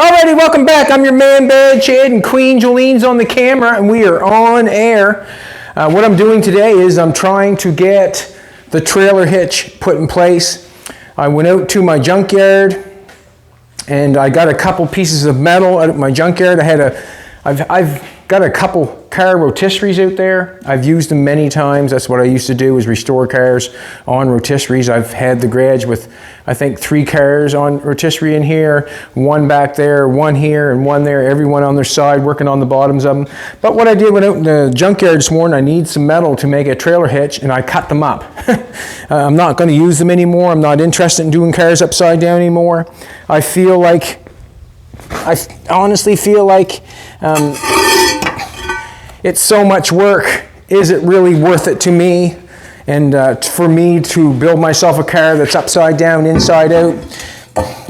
Alrighty, welcome back. I'm your man, Bad Chad, and Queen Jolene's on the camera, and we are on air. What I'm doing today is I'm trying to get the trailer hitch put in place. I went out to my junkyard, and I got a couple pieces of metal out of my junkyard. I've got a couple car rotisseries out there. I've used them many times. That's what I used to do, is restore cars on rotisseries. I've had the garage with, I think, 3 cars on rotisserie in here, 1 back there, 1 here, and 1 there, everyone on their side, working on the bottoms of them. But what I did, went out in the junkyard this morning, I need some metal to make a trailer hitch, and I cut them up. I'm not going to use them anymore. I'm not interested in doing cars upside down anymore. I honestly feel like it's so much work. Is it really worth it to me? And for me to build myself a car that's upside down, inside out,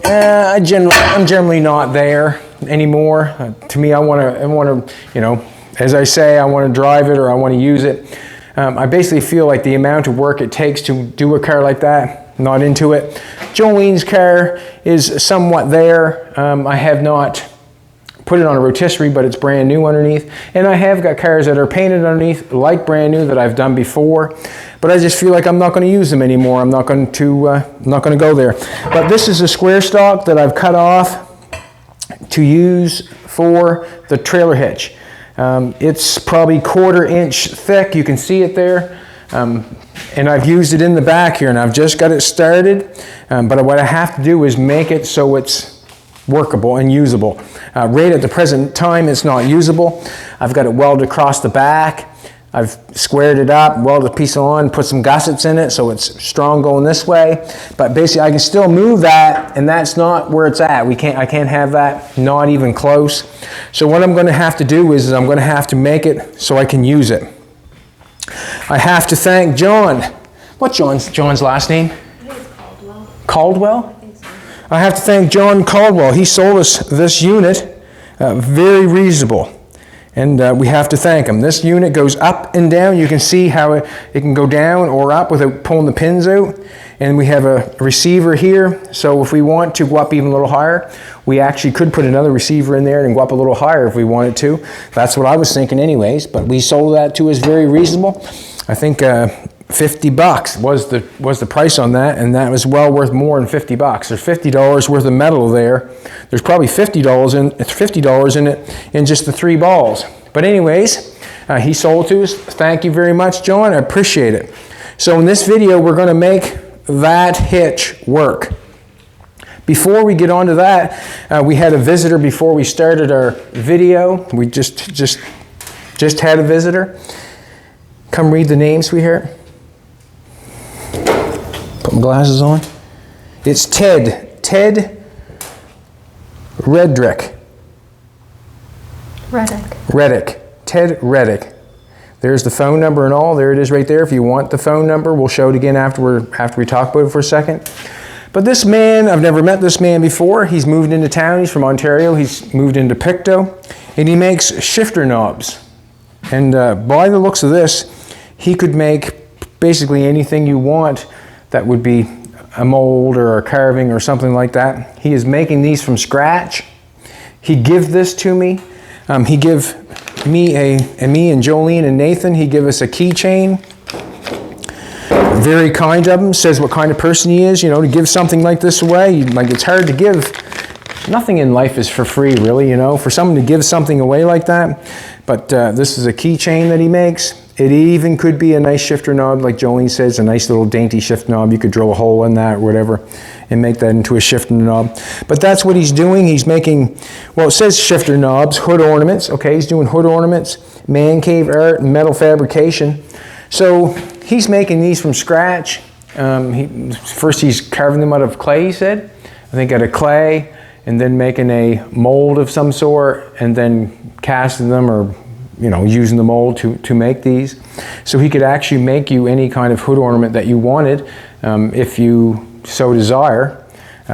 I'm generally not there anymore. To me, I want to, you know, as I say, I want to drive it or I want to use it. I basically feel like the amount of work it takes to do a car like that, not into it. Jolene's car is somewhat there. I have not put it on a rotisserie, but it's brand new underneath. And I have got cars that are painted underneath, like brand new, that I've done before. But I just feel like I'm not going to use them anymore. I'm not going to go there. But this is a square stock that I've cut off to use for the trailer hitch. It's probably 1/4 inch thick. You can see it there. And I've used it in the back here, and I've just got it started. But what I have to do is make it so it's workable and usable. Right at the present time, it's not usable. I've got it welded across the back. I've squared it up, welded a piece on, put some gussets in it so it's strong going this way. But basically, I can still move that, and that's not where it's at. I can't have that, not even close. So what I'm going to have to do is I'm going to have to make it so I can use it. I have to thank John. What's John's last name? I think it's Caldwell. Caldwell? I think so. I have to thank John Caldwell. He sold us this unit, very reasonable. And we have to thank him. This unit goes up and down. You can see how it can go down or up without pulling the pins out. And we have a receiver here. So if we want to go up even a little higher, we actually could put another receiver in there and go up a little higher if we wanted to. That's what I was thinking anyways, but we sold that to us very reasonable. I think $50 was the price on that, and that was well worth more than $50. There's $50 worth of metal there. There's probably $50 in it in just the 3 balls. But anyways, he sold to us. Thank you very much, John. I appreciate it. So in this video, we're going to make that hitch work. Before we get on to that, we had a visitor before we started our video. We just had a visitor. Come read the name, sweetheart. Put my glasses on. It's Ted. Ted Reddick. Ted Reddick. There's the phone number and all. There it is right there. If you want the phone number, we'll show it again after we talk about it for a second. But this man, I've never met this man before. He's moved into town. He's from Ontario. He's moved into Pictou. And he makes shifter knobs. And by the looks of this, he could make basically anything you want that would be a mold or a carving or something like that. He is making these from scratch. He give this to me. He give me and Jolene and Nathan, he give us a keychain. Very kind of him. Says what kind of person he is, you know, to give something like this away. Like, it's hard to give. Nothing in life is for free, really, you know, for someone to give something away like that. But this is a keychain that he makes. It even could be a nice shifter knob, like Jolene says, a nice little dainty shift knob. You could drill a hole in that or whatever and make that into a shifter knob. But that's what he's doing. He's making, well, it says shifter knobs, hood ornaments. Okay, he's doing hood ornaments, man cave art, and metal fabrication. So he's making these from scratch. First he's carving them out of clay, he said. I think out of clay, and then making a mold of some sort, and then casting them, or you know, using the mold to make these. So he could actually make you any kind of hood ornament that you wanted, if you so desire.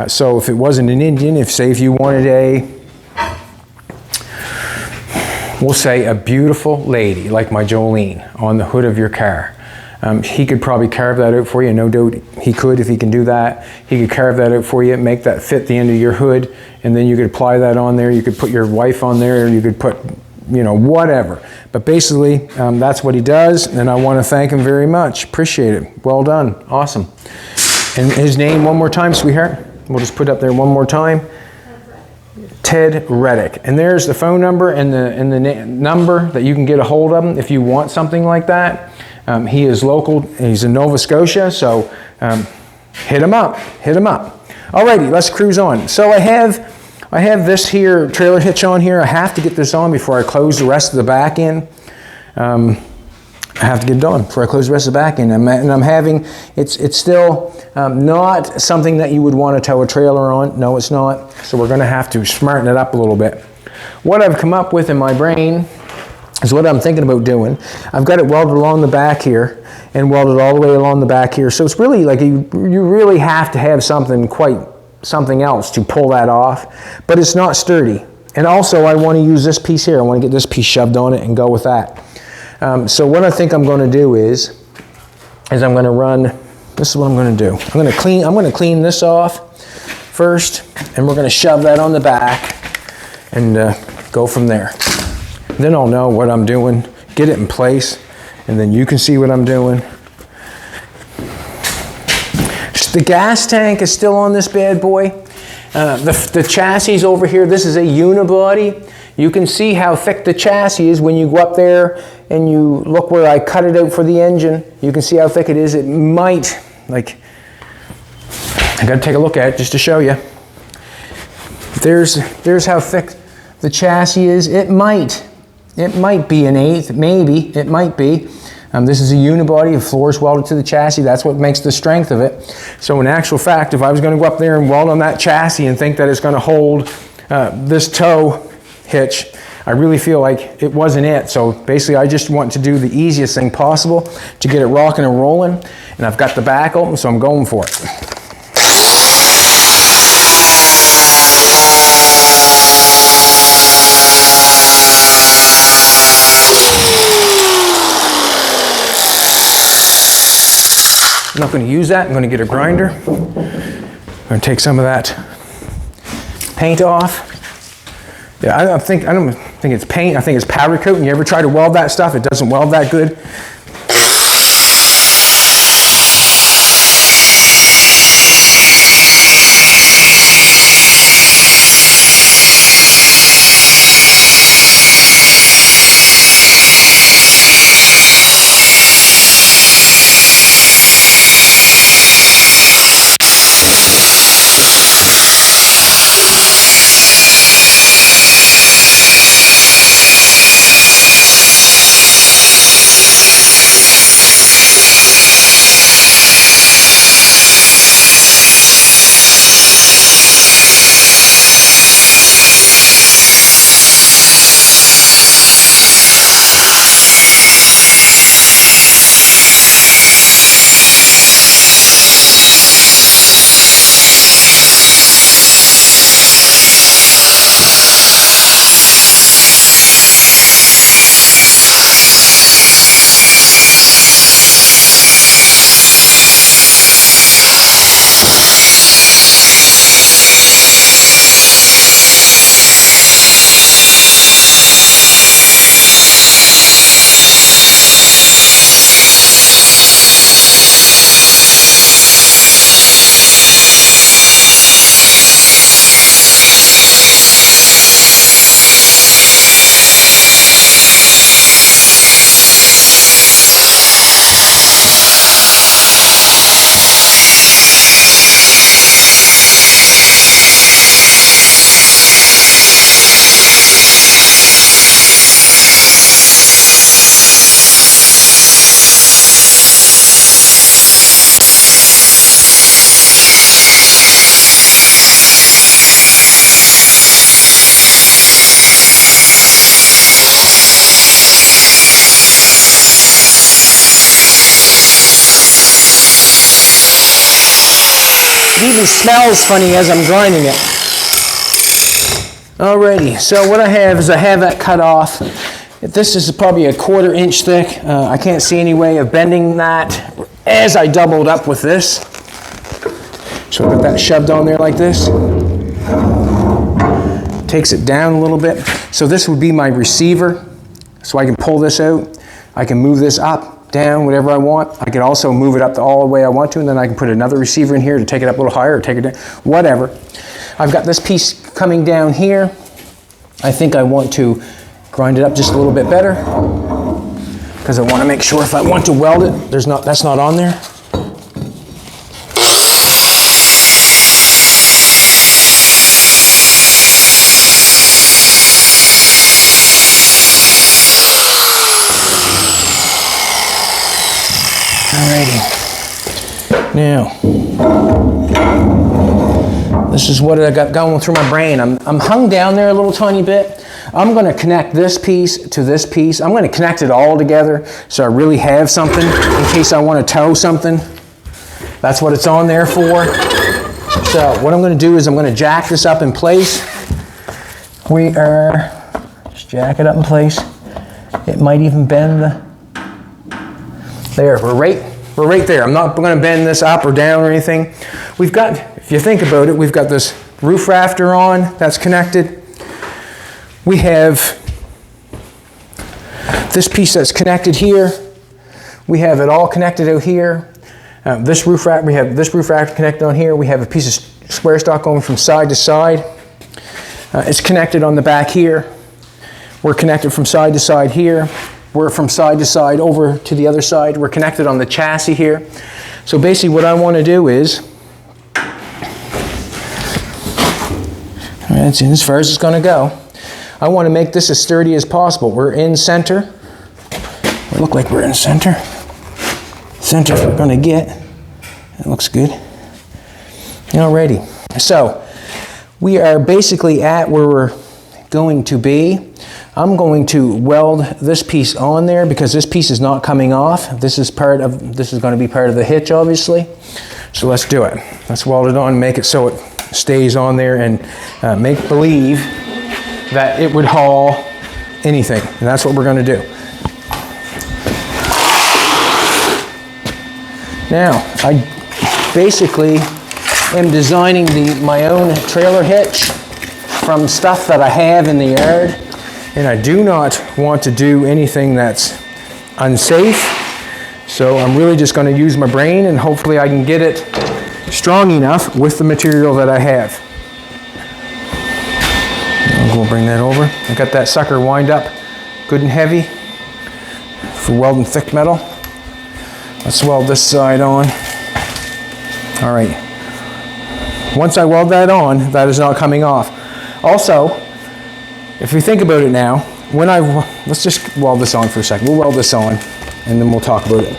So if it wasn't an Indian, if you wanted we'll say a beautiful lady like my Jolene on the hood of your car, He could probably carve that out for you. No doubt he could if he can do that. He could carve that out for you, make that fit the end of your hood, and then you could apply that on there. You could put your wife on there, you could put, you know, whatever. But basically, that's what he does, and I want to thank him very much. Appreciate it. Well done. Awesome. And his name one more time, sweetheart. We'll just put it up there one more time. Ted Reddick. And there's the phone number and the number that you can get a hold of him if you want something like that. He is local. He's in Nova Scotia, so hit him up. Hit him up. Alrighty, let's cruise on. So I have this here trailer hitch on here. I have to get this on before I close the rest of the back end. I have to get it on before I close the rest of the back end. And I'm having, it's still not something that you would want to tow a trailer on. No, it's not. So we're going to have to smarten it up a little bit. What I've come up with in my brain is what I'm thinking about doing. I've got it welded along the back here and welded all the way along the back here. So it's really like you really have to have something else to pull that off, but it's not sturdy. And also I want to use this piece here. I want to get this piece shoved on it and go with that. So what I think I'm going to do is I'm going to run, this is what I'm going to do. I'm going to clean this off first, and we're going to shove that on the back and go from there. Then I'll know what I'm doing, get it in place, and then you can see what I'm doing. The gas tank is still on this bad boy. The chassis over here, this is a unibody. You can see how thick the chassis is when you go up there and you look where I cut it out for the engine. You can see how thick it is. It might, like, I gotta take a look at it just to show you. There's how thick the chassis is. It might be an eighth, maybe, it might be. This is a unibody, the floor is welded to the chassis. That's what makes the strength of it. So in actual fact, if I was gonna go up there and weld on that chassis and think that it's gonna hold this tow hitch, I really feel like it wasn't it. So basically I just want to do the easiest thing possible to get it rocking and rolling. And I've got the back open, so I'm going for it. I'm not going to use that. I'm going to get a grinder. I'm going to take some of that paint off. Yeah, I don't think it's paint. I think it's powder coat. And you ever try to weld that stuff? It doesn't weld that good. It even smells funny as I'm grinding it. Alrighty, so what I have is I have that cut off. This is probably a 1/4 inch thick. I can't see any way of bending that as I doubled up with this. So I got that shoved on there like this. Takes it down a little bit. So this would be my receiver. So I can pull this out. I can move this up, down, whatever I want. I can also move it up all the way I want to, and then I can put another receiver in here to take it up a little higher or take it down, whatever. I've got this piece coming down here. I think I want to grind it up just a little bit better because I want to make sure if I want to weld it, that's not on there. Alrighty. Now, this is what I got going through my brain. I'm hung down there a little tiny bit. I'm going to connect this piece to this piece. I'm going to connect it all together so I really have something in case I want to tow something. That's what it's on there for. So what I'm going to do is I'm going to jack this up in place. Just jack it up in place. It might even bend the... There, we're right there. I'm not going to bend this up or down or anything. We've got, if you think about it, we've got this roof rafter on that's connected. We have this piece that's connected here. We have it all connected out here. We have this roof rafter connected on here. We have a piece of square stock going from side to side. It's connected on the back here. We're connected from side to side here. We're from side to side over to the other side. We're connected on the chassis here. So basically what I want to do is, that's as far as it's going to go. I want to make this as sturdy as possible. We're in center. We look like we're in center. Center we're going to get. That looks good. Alrighty. So we are basically at where we're going to be. I'm going to weld this piece on there because this piece is not coming off. This is going to be part of the hitch, obviously. So let's do it. Let's weld it on and make it so it stays on there and make believe that it would haul anything. And that's what we're going to do. Now, I basically am designing my own trailer hitch from stuff that I have in the yard. And I do not want to do anything that's unsafe. So I'm really just going to use my brain and hopefully I can get it strong enough with the material that I have. We'll bring that over. I got that sucker wind up good and heavy for welding thick metal. Let's weld this side on. All right. Once I weld that on, that is not coming off. Also, if we think about it now, let's just weld this on for a second. We'll weld this on and then we'll talk about it.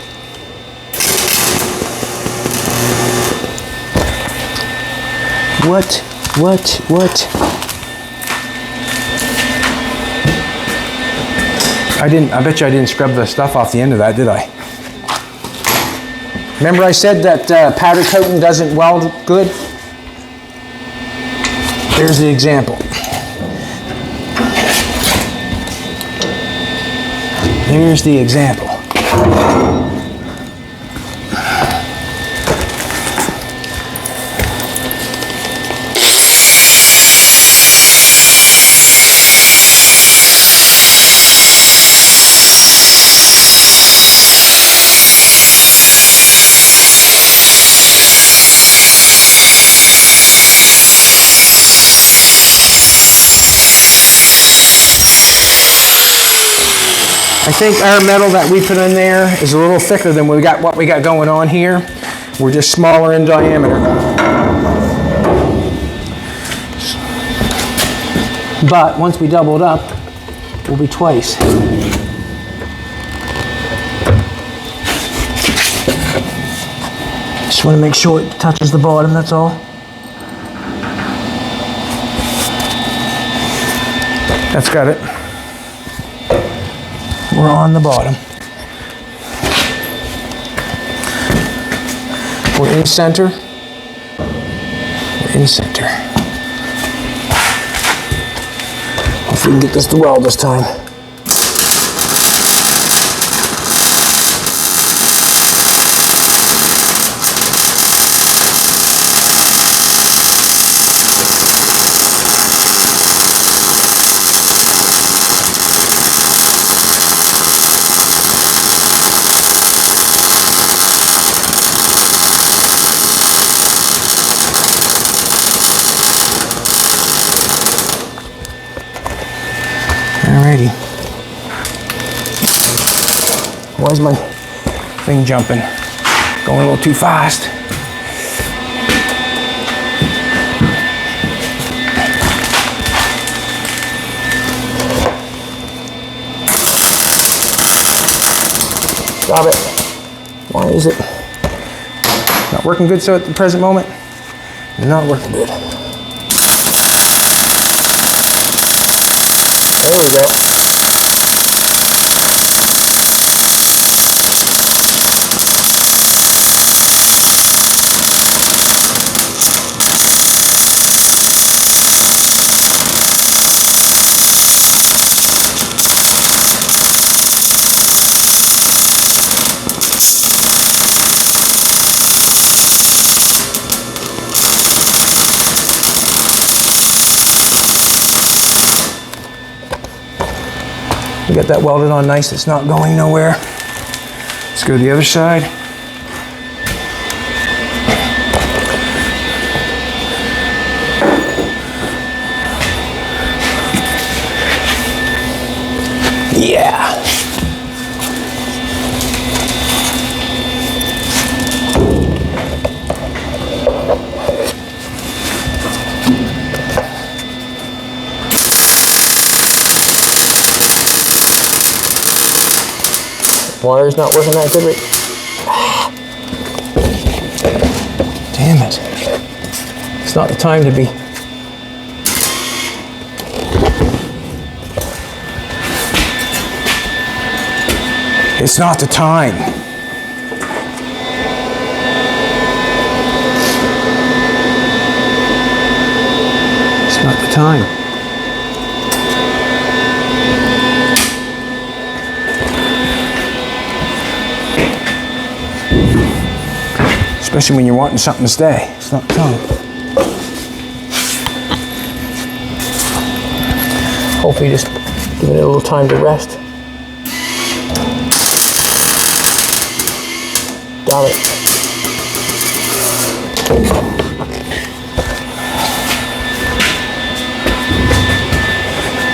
What? I bet you I didn't scrub the stuff off the end of that, did I? Remember I said that powder coating doesn't weld good? There's the example. Here's the example. I think our metal that we put in there is a little thicker than what we got going on here. We're just smaller in diameter. But once we double it up, we'll be twice. Just want to make sure it touches the bottom, that's all. That's got it. We're on the bottom. We're in center. We're in center. If we can get this to weld this time. Alrighty. Why's my thing jumping? Going a little too fast. Stop it. Why is it not working good so at the present moment? Not working good. There we go. We got that welded on nice, it's not going nowhere. Let's go to the other side. Yeah. Wire's not working that good. Damn it. It's not the time to be. It's not the time. It's not the time. Especially when you're wanting something to stay. It's not time. Hopefully just give it a little time to rest. Got it.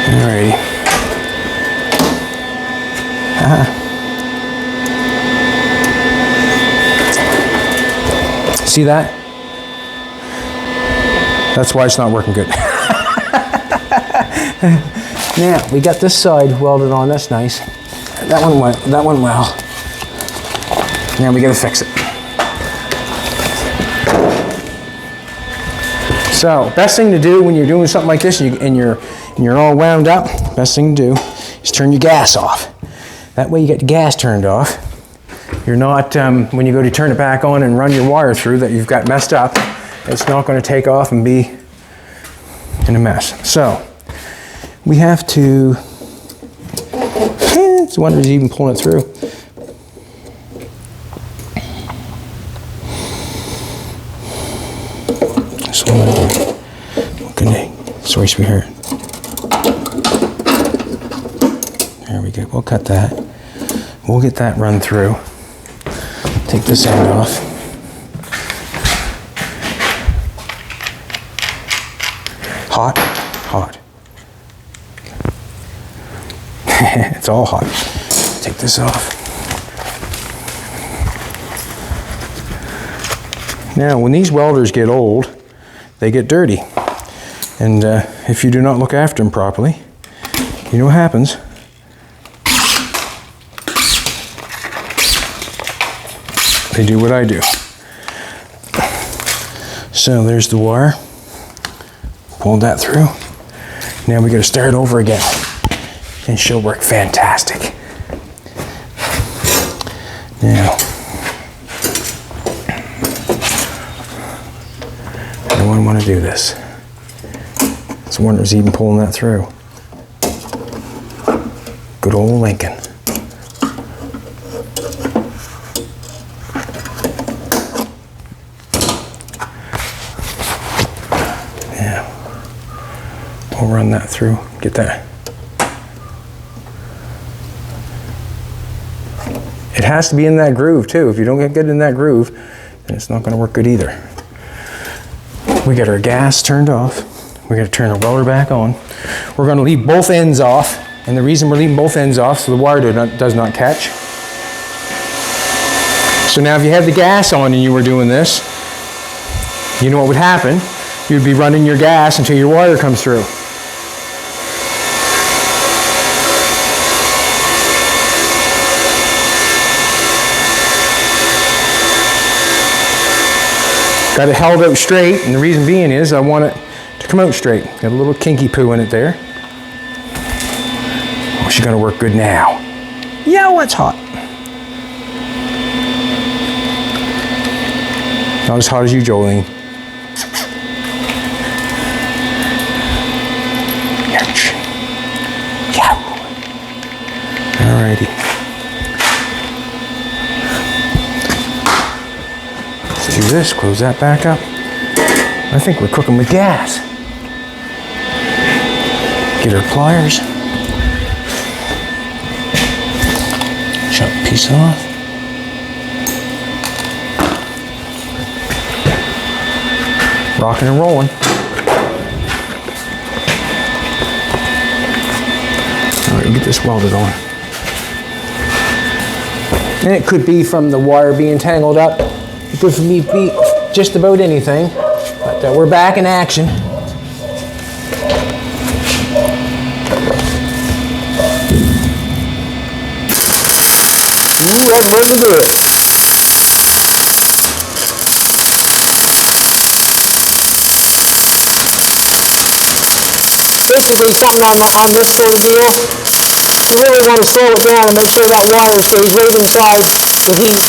Alrighty. See that? That's why it's not working good. Now, we got this side welded on, that's nice. That one well. Now we gotta fix it. So, best thing to do when you're doing something like this and you're all wound up, best thing to do is turn your gas off. That way you get the gas turned off. You're not, when you go to turn it back on and run your wire through that you've got messed up, it's not going to take off and be in a mess. So, we have to, it's wonder who's even pulling it through. So, what can I, sorry, sweetheart. There we go, we'll cut that. We'll get that run through. Take this end off. Hot? Hot. It's all hot. Take this off. Now, when these welders get old, they get dirty. And if you do not look after them properly, you know what happens. They do what I do. So there's the wire. Pulled that through. Now we got to start over again. And she'll work fantastic. Now, I don't want to do this. It's wonder who's even pulling that through. Good old Lincoln. We'll run that through, get that. It has to be in that groove too. If you don't get in that groove, then it's not going to work good either. We got our gas turned off. We got to turn our welder back on. We're going to leave both ends off And the reason we're leaving both ends off so the wire does not catch. So now if you had the gas on and you were doing this, you know what would happen? You'd be running your gas until your wire comes through. Got it held out straight, and the reason being is I want it to come out straight. Got a little kinky poo in it there. Oh, she's gonna work good now. Yeah, it's hot. Not as hot as you, Jolene. Ouch. Yeah. Alrighty. Let's do this, close that back up. I think we're cooking with gas. Get our pliers. Chop a piece off. Rocking and rolling. All right, get this welded on. And it could be from the wire being tangled up. It could be just about anything. But we're back in action. You have learned to do it. Basically, something on this sort of deal, you really want to slow it down and make sure that wire stays right inside the heat.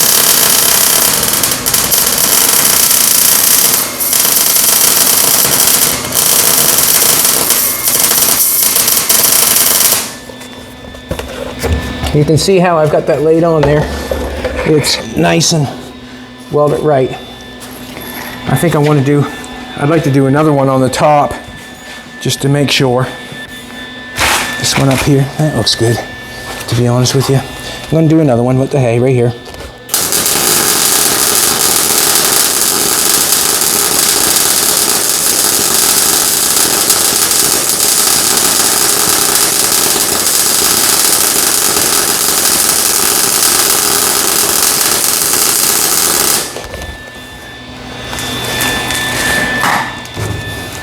You can see how I've got that laid on there. It's nice and welded right. I think I'd like to do another one on the top just to make sure. This one up here, that looks good, to be honest with you. I'm gonna do another one with the hay right here.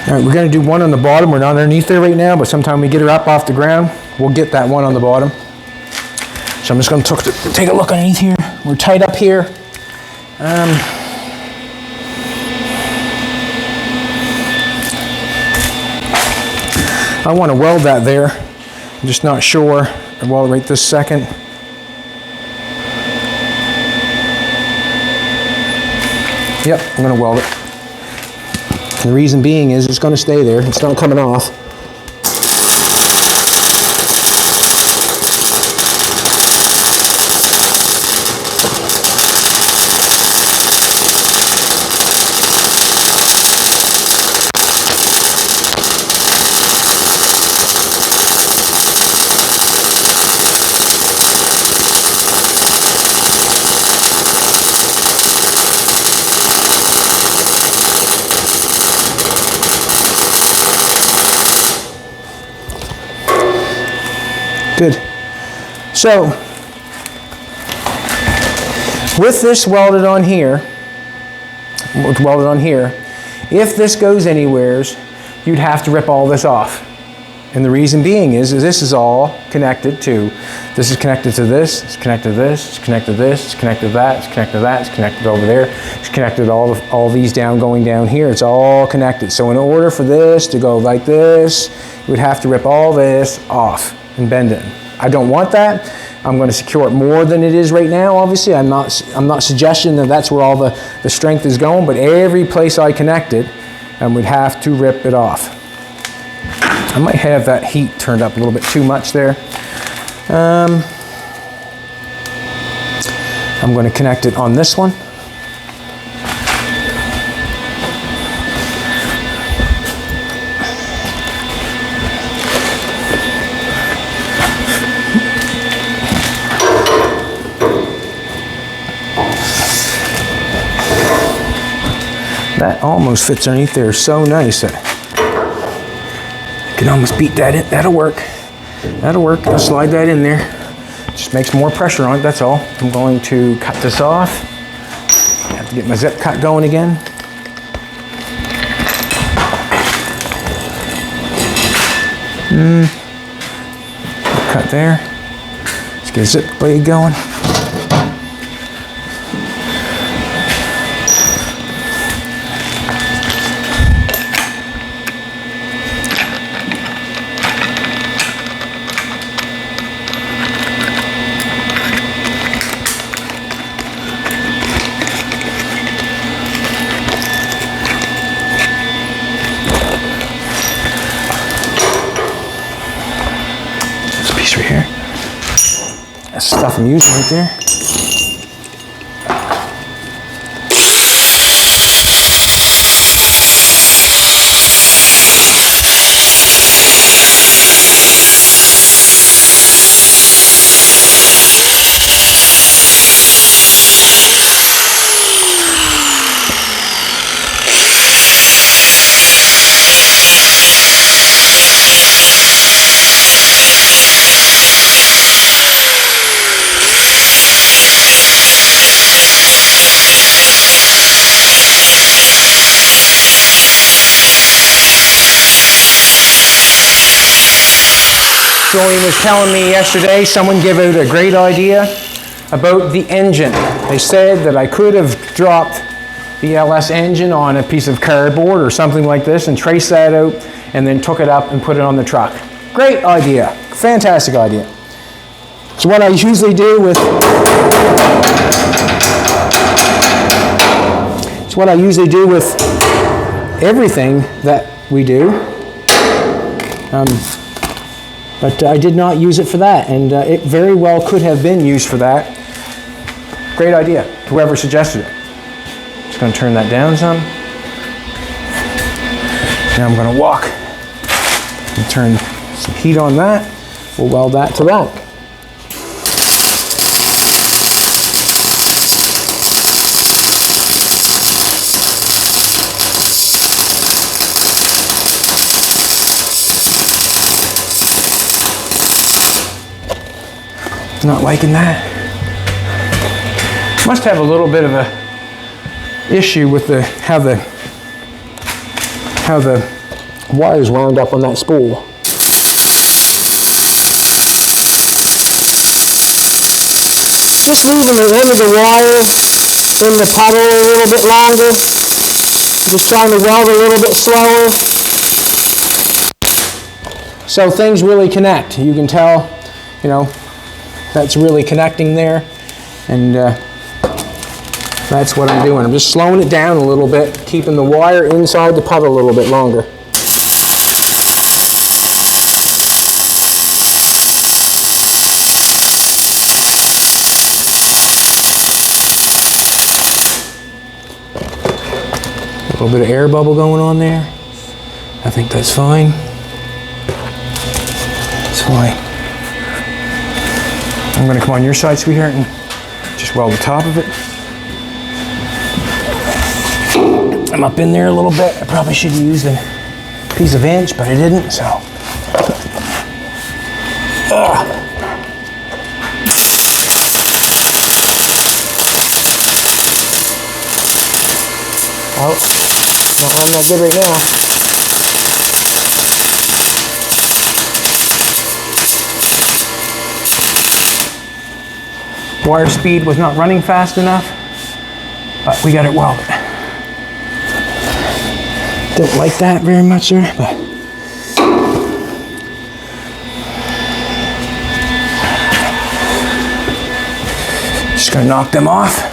All right, we're gonna do one on the bottom. We're not underneath there right now, but sometime we get her up off the ground, we'll get that one on the bottom. So I'm just gonna take a look underneath here. We're tight up here. I wanna weld that there. I'm just not sure. I weld it right this second. Yep, I'm gonna weld it. And the reason being is it's going to stay there. It's not coming off. Good. So, with this welded on here, if this goes anywheres, you'd have to rip all this off. And the reason being is this is all connected to, this is connected to this, it's connected to this, it's connected to this, it's connected to that, it's connected to that, it's connected over there, it's connected all these going down here, it's all connected. So in order for this to go like this, you would have to rip all this off and bend it. I don't want that. I'm going to secure it more than it is right now, obviously. I'm not suggesting that that's where all the strength is going, but every place I connect it, I would have to rip it off. I might have that heat turned up a little bit too much there. I'm going to connect it on this one. That almost fits underneath there so nice that I can almost beat that in. That'll work. That'll work. I'll slide that in there. Just makes more pressure on it, that's all. I'm going to cut this off. I have to get my zip cut going again. Cut there. Let's get a zip blade going. Right here. That's the stuff I'm using right there. Julian was telling me yesterday, someone gave out a great idea about the engine. They said that I could have dropped the LS engine on a piece of cardboard or something like this and traced that out and then took it up and put it on the truck. Great idea. Fantastic idea. So what I usually do with everything that we do. But I did not use it for that, and it very well could have been used for that. Great idea, whoever suggested it. Just going to turn that down some. Now I'm going to walk and turn some heat on that. We'll weld that to that. Not liking that. Must have a little bit of a issue with how the wires wound up on that spool. Just leaving the end of the wire in the puddle a little bit longer. Just trying to weld a little bit slower. So things really connect. You can tell, you know, that's really connecting there, and that's what I'm doing. I'm just slowing it down a little bit, keeping the wire inside the puddle a little bit longer. A little bit of air bubble going on there. I think that's fine. That's fine. I'm going to come on your side, sweetheart, and just weld the top of it. I'm up in there a little bit. I probably should have used a piece of inch, but I didn't, so. Oh, not running that good right now. Wire speed was not running fast enough, but we got it welded. Didn't like that very much there, but just gonna knock them off.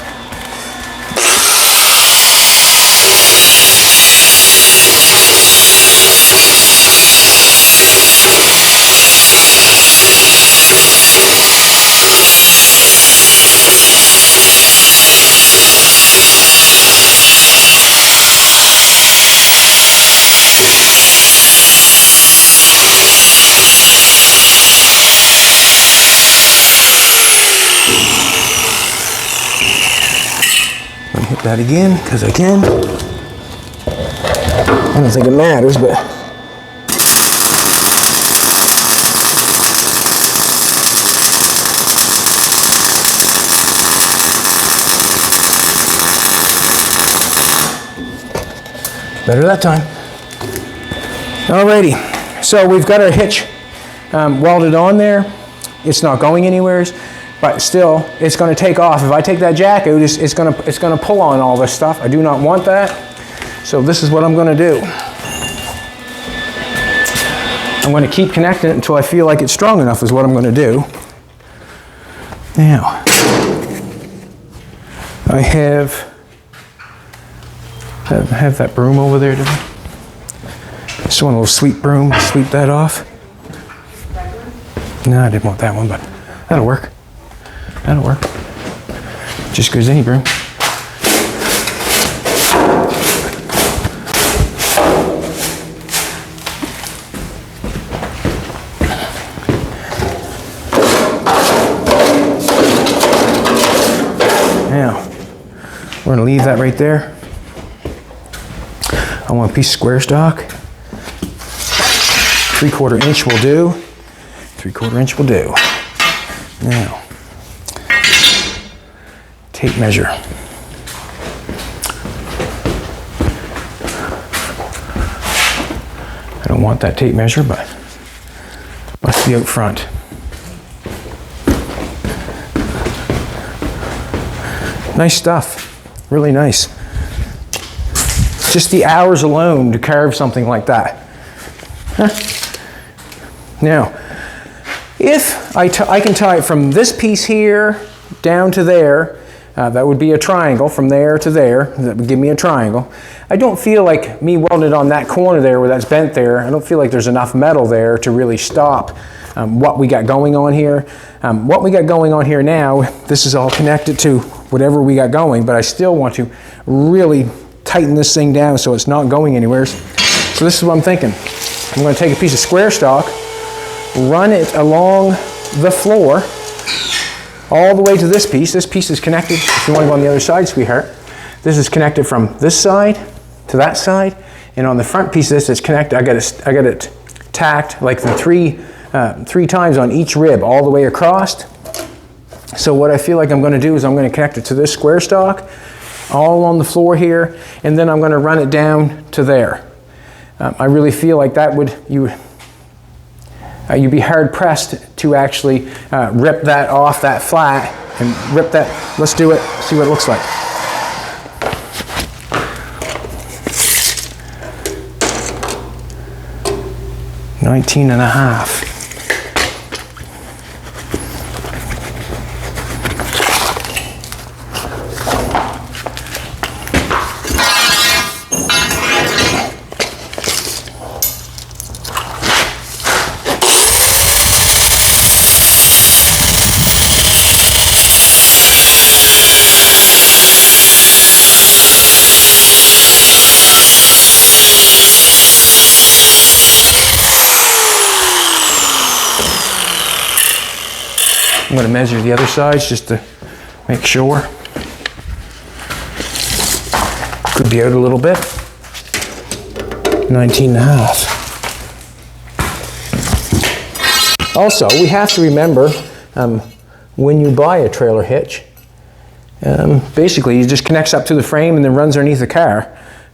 Hit that again, because I can. I don't think it matters, but Better that time. Alrighty, so we've got our hitch welded on there. It's not going anywhere, but still, it's going to take off. If I take that jack out, it's going to pull on all this stuff. I do not want that. So this is what I'm going to do. I'm going to keep connecting it until I feel like it's strong enough is what I'm going to do. Now, I have that broom over there. Just want a little sweep broom, sweep that off. No, I didn't want that one, but that'll work. That'll work. Just good as any broom. Now, we're gonna leave that right there. I want a piece of square stock. 3/4 inch will do. 3/4 inch will do. Now, tape measure. I don't want that tape measure, but must be out front. Nice stuff, really nice. Just the hours alone to carve something like that. Huh? Now, if I can tie it from this piece here down to there, that would be a triangle from there to there. That would give me a triangle. I don't feel like me welding it on that corner there where that's bent there, I don't feel like there's enough metal there to really stop what we got going on here. What we got going on here now, this is all connected to whatever we got going, but I still want to really tighten this thing down so it's not going anywhere. So this is what I'm thinking. I'm going to take a piece of square stock, run it along the floor all the way to this piece. This piece is connected, if you want to go on the other side, sweetheart. This is connected from this side to that side, and on the front piece of this is connected. I got it tacked like the three times on each rib all the way across. So what I feel like I'm going to do is I'm going to connect it to this square stock all on the floor here, and then I'm going to run it down to there. I really feel like that would, you'd be hard pressed to actually rip that off that flat and rip that. Let's do it, see what it looks like. $19.5. I'm going to measure the other sides just to make sure. Could be out a little bit. 19.5. Also, we have to remember when you buy a trailer hitch, basically it just connects up to the frame and then runs underneath the car.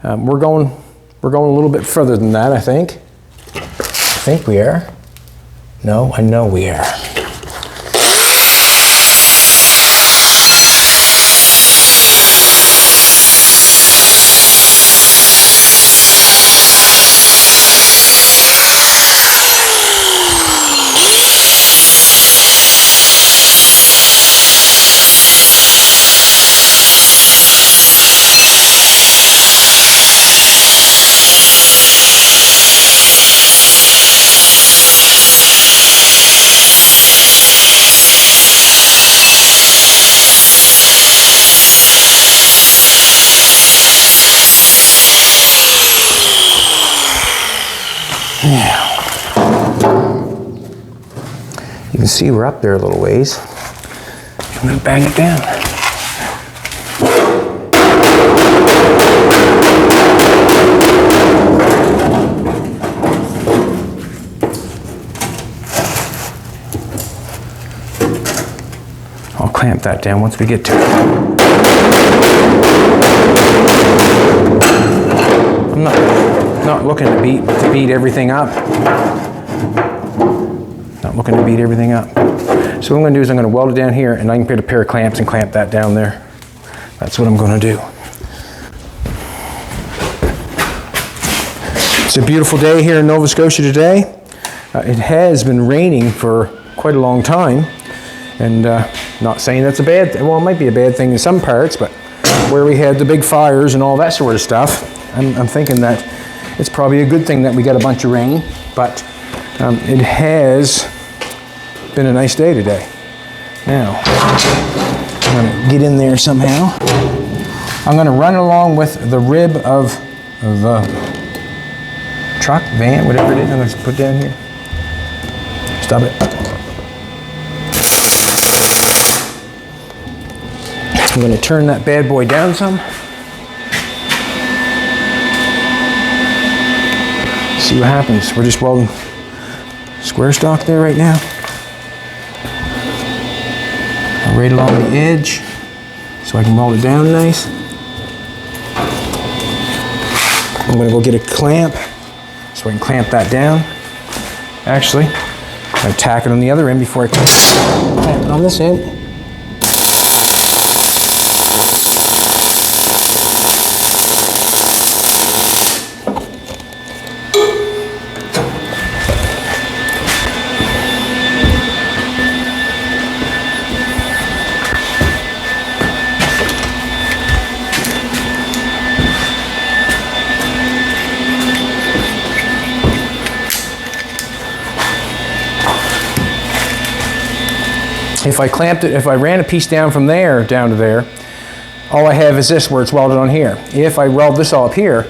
We're going a little bit further than that, I think. I think we are. No, I know we are. Now, you can see we're up there a little ways. I'm going to bang it down. I'll clamp that down once we get to it. I'm not looking to beat everything up. Not looking to beat everything up. So what I'm going to do is I'm going to weld it down here, and I can put a pair of clamps and clamp that down there. That's what I'm going to do. It's a beautiful day here in Nova Scotia today. It has been raining for quite a long time, and not saying that's a bad thing. Well, it might be a bad thing in some parts, but where we had the big fires and all that sort of stuff, I'm thinking that it's probably a good thing that we got a bunch of rain, but it has been a nice day today. Now, I'm going to get in there somehow. I'm going to run along with the rib of the truck, van, whatever it is. I'm going to put down here. Stop it. I'm going to turn that bad boy down some. See what happens. We're just welding square stock there right now. Right along the edge so I can weld it down nice. I'm going to go get a clamp so I can clamp that down. Actually, I'm going to tack it on the other end before I clamp it on this end. If I clamped it, if I ran a piece down from there down to there, all I have is this where it's welded on here. If I weld this all up here,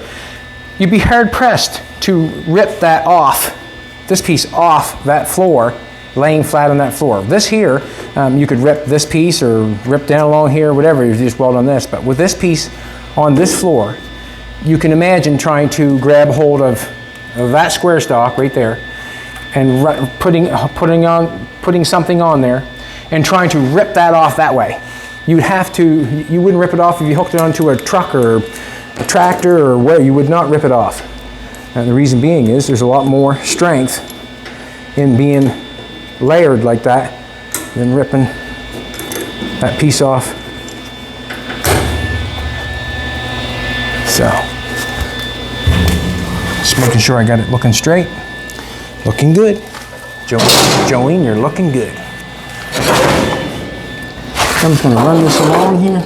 you'd be hard pressed to rip that off, this piece off that floor, laying flat on that floor. This here, you could rip this piece or rip down along here, whatever, you just weld on this. But with this piece on this floor, you can imagine trying to grab hold of that square stock right there and putting something on there and trying to rip that off that way. You wouldn't rip it off if you hooked it onto a truck or a tractor or where, you would not rip it off. And the reason being is there's a lot more strength in being layered like that than ripping that piece off. So, just making sure I got it looking straight, looking good. Jolene, you're looking good. I'm just going to run this along here.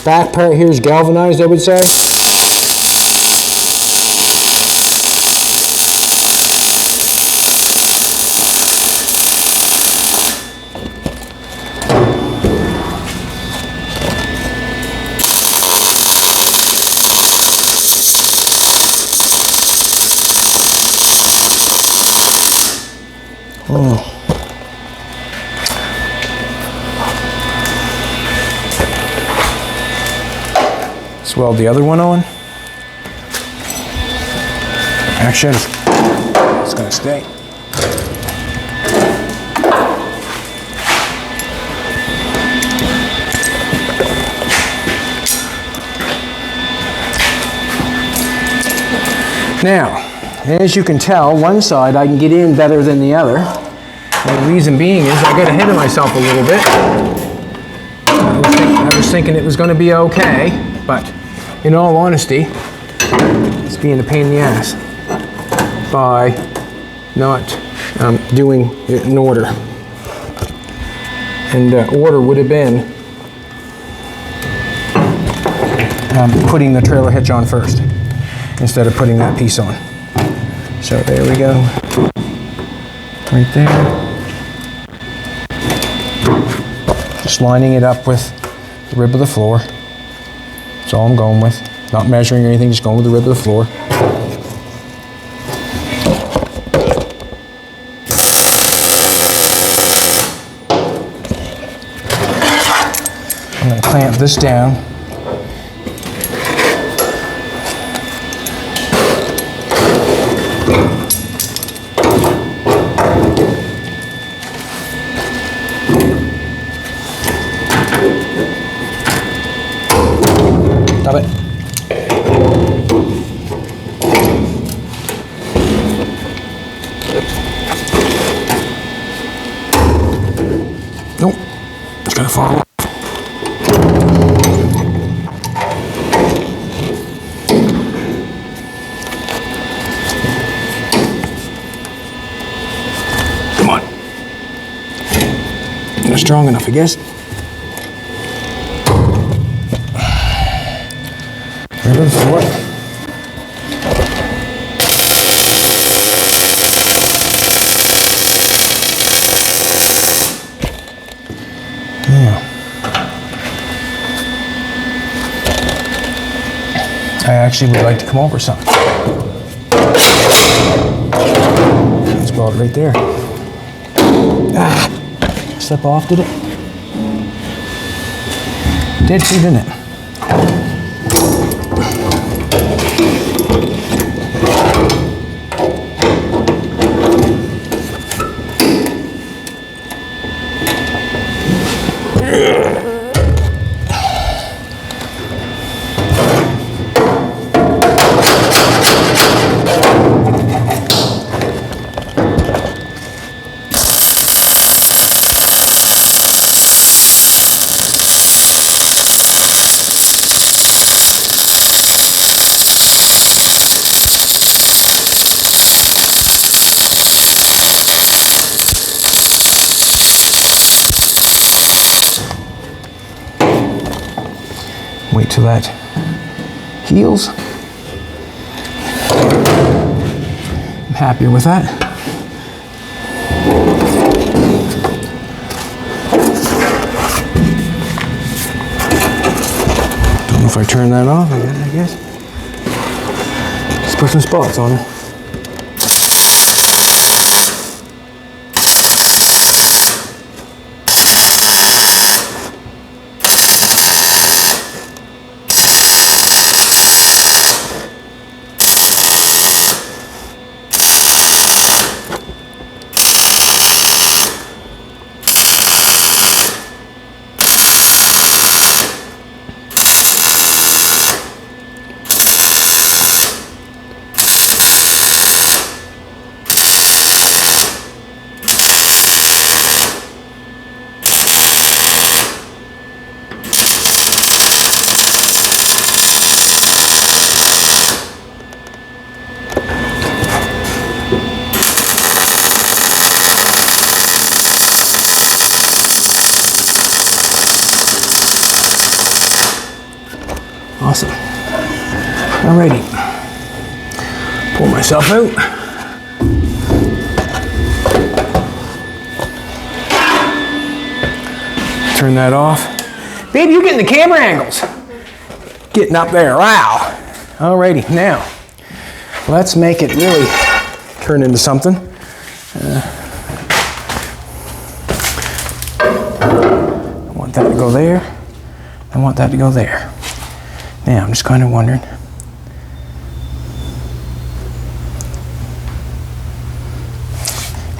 Back part here is galvanized, I would say. Let's weld the other one on. Actually, it's going to stay. Now, as you can tell, one side I can get in better than the other. And the reason being is I got ahead of myself a little bit. I was thinking it was going to be okay, but in all honesty, it's being a pain in the ass by not doing it in order. And order would have been putting the trailer hitch on first instead of putting that piece on. So there we go, right there. Just lining it up with the rib of the floor. That's all I'm going with. Not measuring or anything, just going with the rib of the floor. I'm going to clamp this down. Stop it. Nope, it's gonna fall off. Come on. Not strong enough, I guess. Right on the floor. Now, I actually would like to come over some. Let's put it right there. Ah, slip off, did it? Did too, didn't it? Wait till that heals. I'm happier with that. Don't know if I turn that off, I guess. Let's put some spots on it. Awesome. Alrighty. Pull myself out. Turn that off. Babe, you're getting the camera angles. Getting up there, wow. Alrighty, now, let's make it really turn into something. I want that to go there. I want that to go there. Now, I'm just kind of wondering.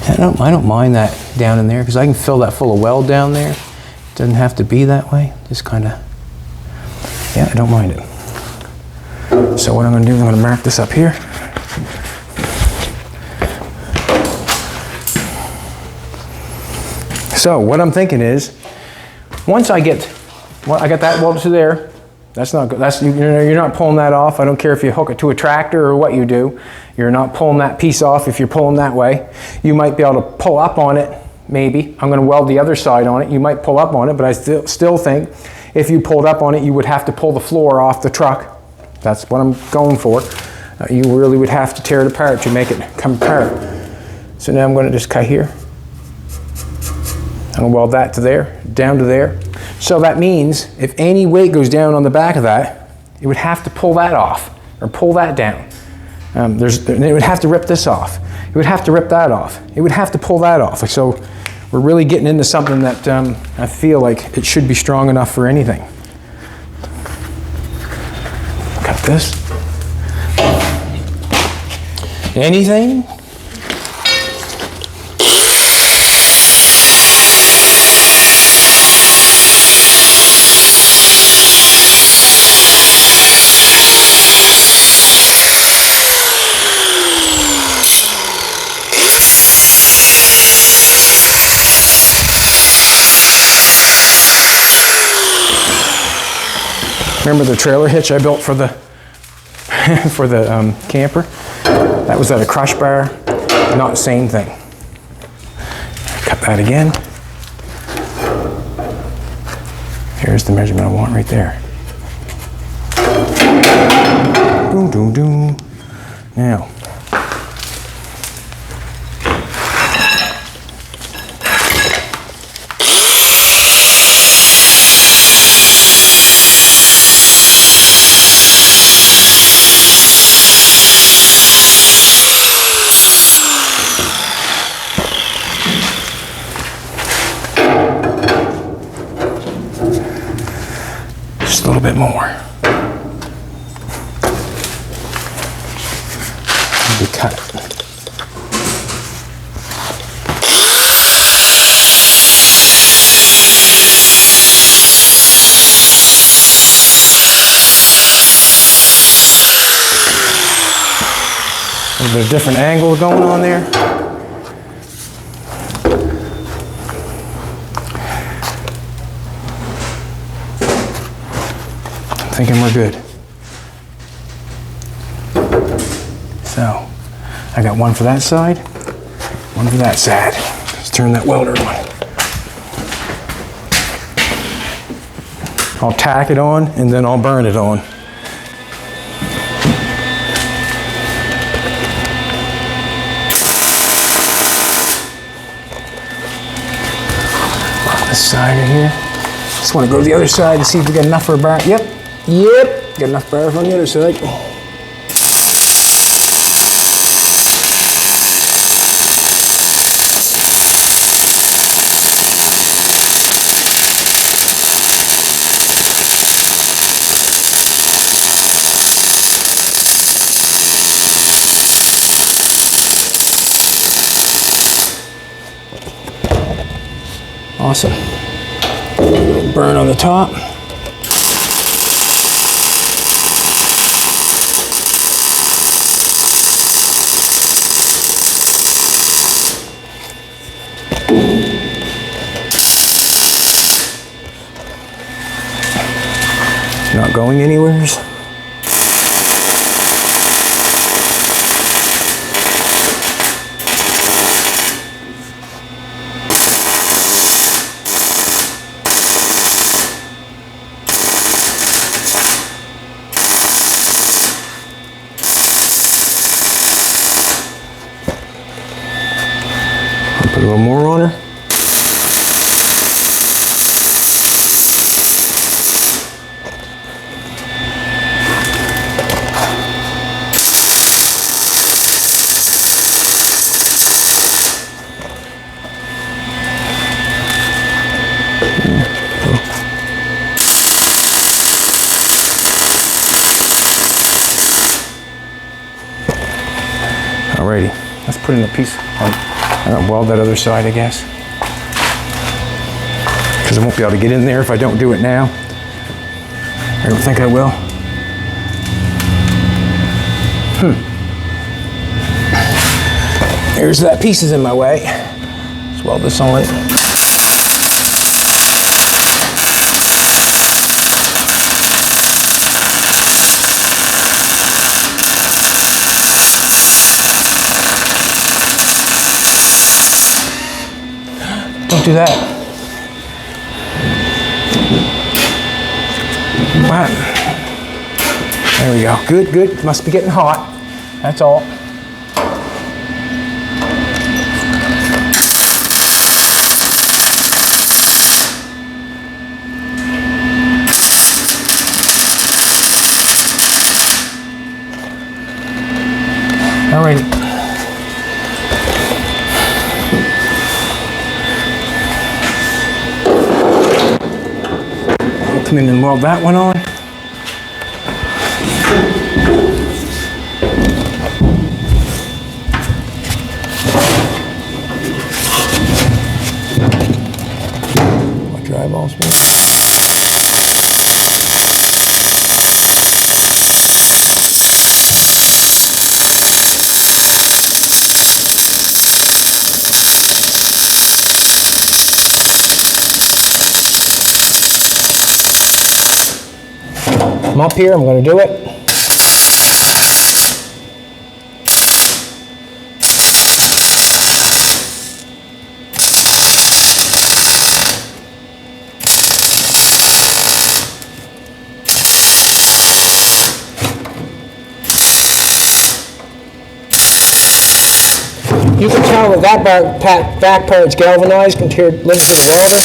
I don't mind that down in there because I can fill that full of weld down there. It doesn't have to be that way. Just kind of, yeah, I don't mind it. So what I'm going to do is I'm going to mark this up here. So what I'm thinking is, once I get, well, I got that welded to there. That's not good. That's, you're not pulling that off. I don't care if you hook it to a tractor or what you do. You're not pulling that piece off if you're pulling that way. You might be able to pull up on it, maybe. I'm going to weld the other side on it. You might pull up on it, but I still think if you pulled up on it, you would have to pull the floor off the truck. That's what I'm going for. You really would have to tear it apart to make it come apart. So now I'm going to just cut here. I'm going to weld that to there, down to there. So that means if any weight goes down on the back of that, it would have to pull that off or pull that down. It would have to rip this off. It would have to rip that off. It would have to pull that off. So we're really getting into something that I feel like it should be strong enough for anything. Cut this. Anything. Remember the trailer hitch I built for the for the camper? That was at a crush bar, not the same thing. Cut that again. Here's the measurement I want right there. Boom, boom, boom. Now, just a little bit more. We cut it. A little bit of different angle going on there. I'm thinking we're good. So, I got one for that side, one for that side. Let's turn that welder on. I'll tack it on and then I'll burn it on. This side right here. Just want to go to the other side to see if we got enough for a bar. Yep, got enough bars on the other side. Awesome. Burn on the top. Not going anywhere. Put a little more on her. Alrighty, let's put in a piece. I'll weld that other side, I guess. Because I won't be able to get in there if I don't do it now. I don't think I will. There's that piece is in my way. Let's weld this on. Don't do that. Wow. There we go. Good, good. Must be getting hot. That's all. All right. I'll come in and weld that one on. My drywall's moving. I'm up here, I'm going to do it. You can tell that back part's galvanized compared to the welder.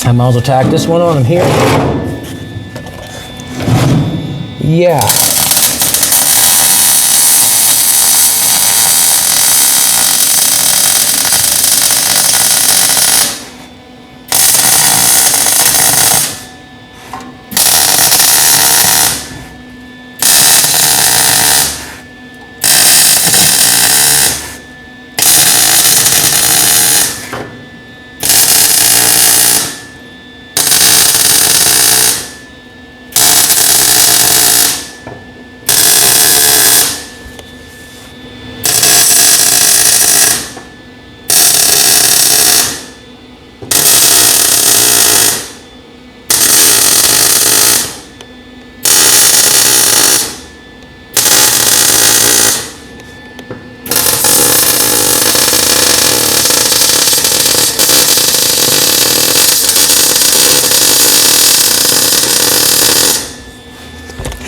I might as well tack this one on him here. Yeah.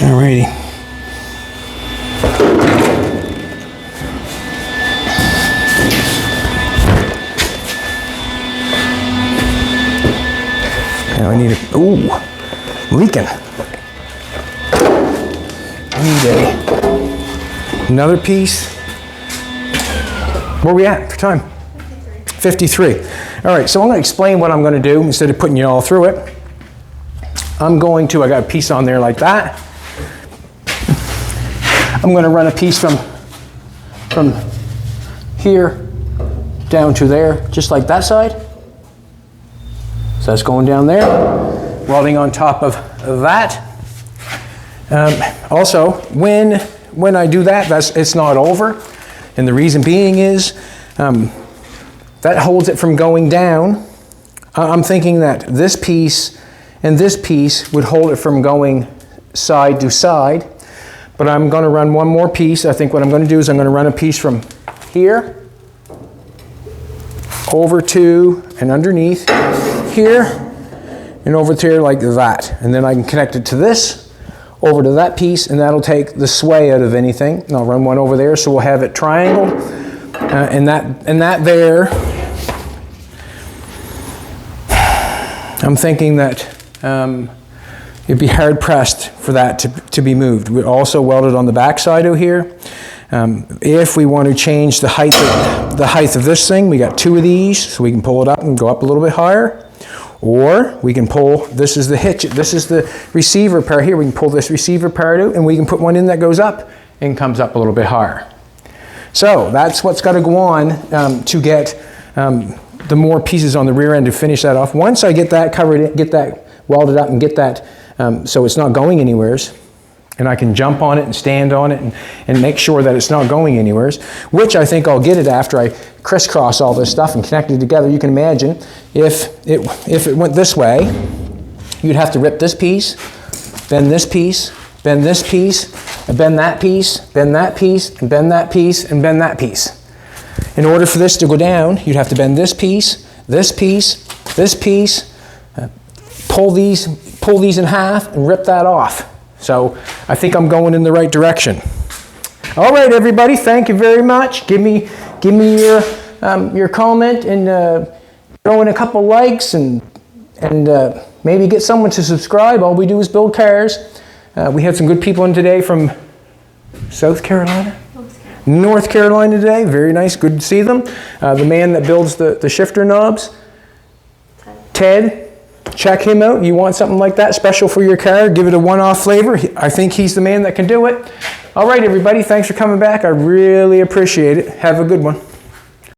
Alrighty. Now I need a, ooh, leaking. I need another piece. Where are we at for time? 53. All right, so I'm going to explain what I'm going to do instead of putting you all through it. I got a piece on there like that. I'm going to run a piece from here down to there, just like that side. So that's going down there, welding on top of that. Also, when I do that, it's not over, and the reason being is that holds it from going down. I'm thinking that this piece and this piece would hold it from going side to side. But I'm going to run one more piece. I think what I'm going to do is I'm going to run a piece from here over to and underneath here and over to here like that. And then I can connect it to this, over to that piece, and that'll take the sway out of anything. And I'll run one over there so we'll have it triangled. And that there, I'm thinking that it'd be hard pressed for that to be moved. We also welded on the back side out here. If we want to change the height of this thing, we got two of these, so we can pull it up and go up a little bit higher. Or we can pull, this is the hitch, this is the receiver part here. We can pull this receiver part out and we can put one in that goes up and comes up a little bit higher. So that's what's got to go on to get the more pieces on the rear end to finish that off. Once I get that covered, get that welded up and get that so it's not going anywheres, and I can jump on it and stand on it and make sure that it's not going anywhere, which I think I'll get it after I crisscross all this stuff and connect it together. You can imagine if it went this way, you'd have to rip this piece, bend this piece, bend this piece, and bend that piece, bend that piece, and bend that piece, and bend that piece. In order for this to go down, you'd have to bend this piece, this piece, this piece, pull these in half, and rip that off. So I think I'm going in the right direction. All right, everybody, thank you very much. Give me your comment and throw in a couple likes and maybe get someone to subscribe. All we do is build cars. We had some good people in today from South Carolina? North Carolina today. Very nice. Good to see them. The man that builds the shifter knobs, Ted. Check him out. You want something like that special for your car, give it a one-off flavor. I think he's the man that can do it. All right, everybody. Thanks for coming back. I really appreciate it. Have a good one.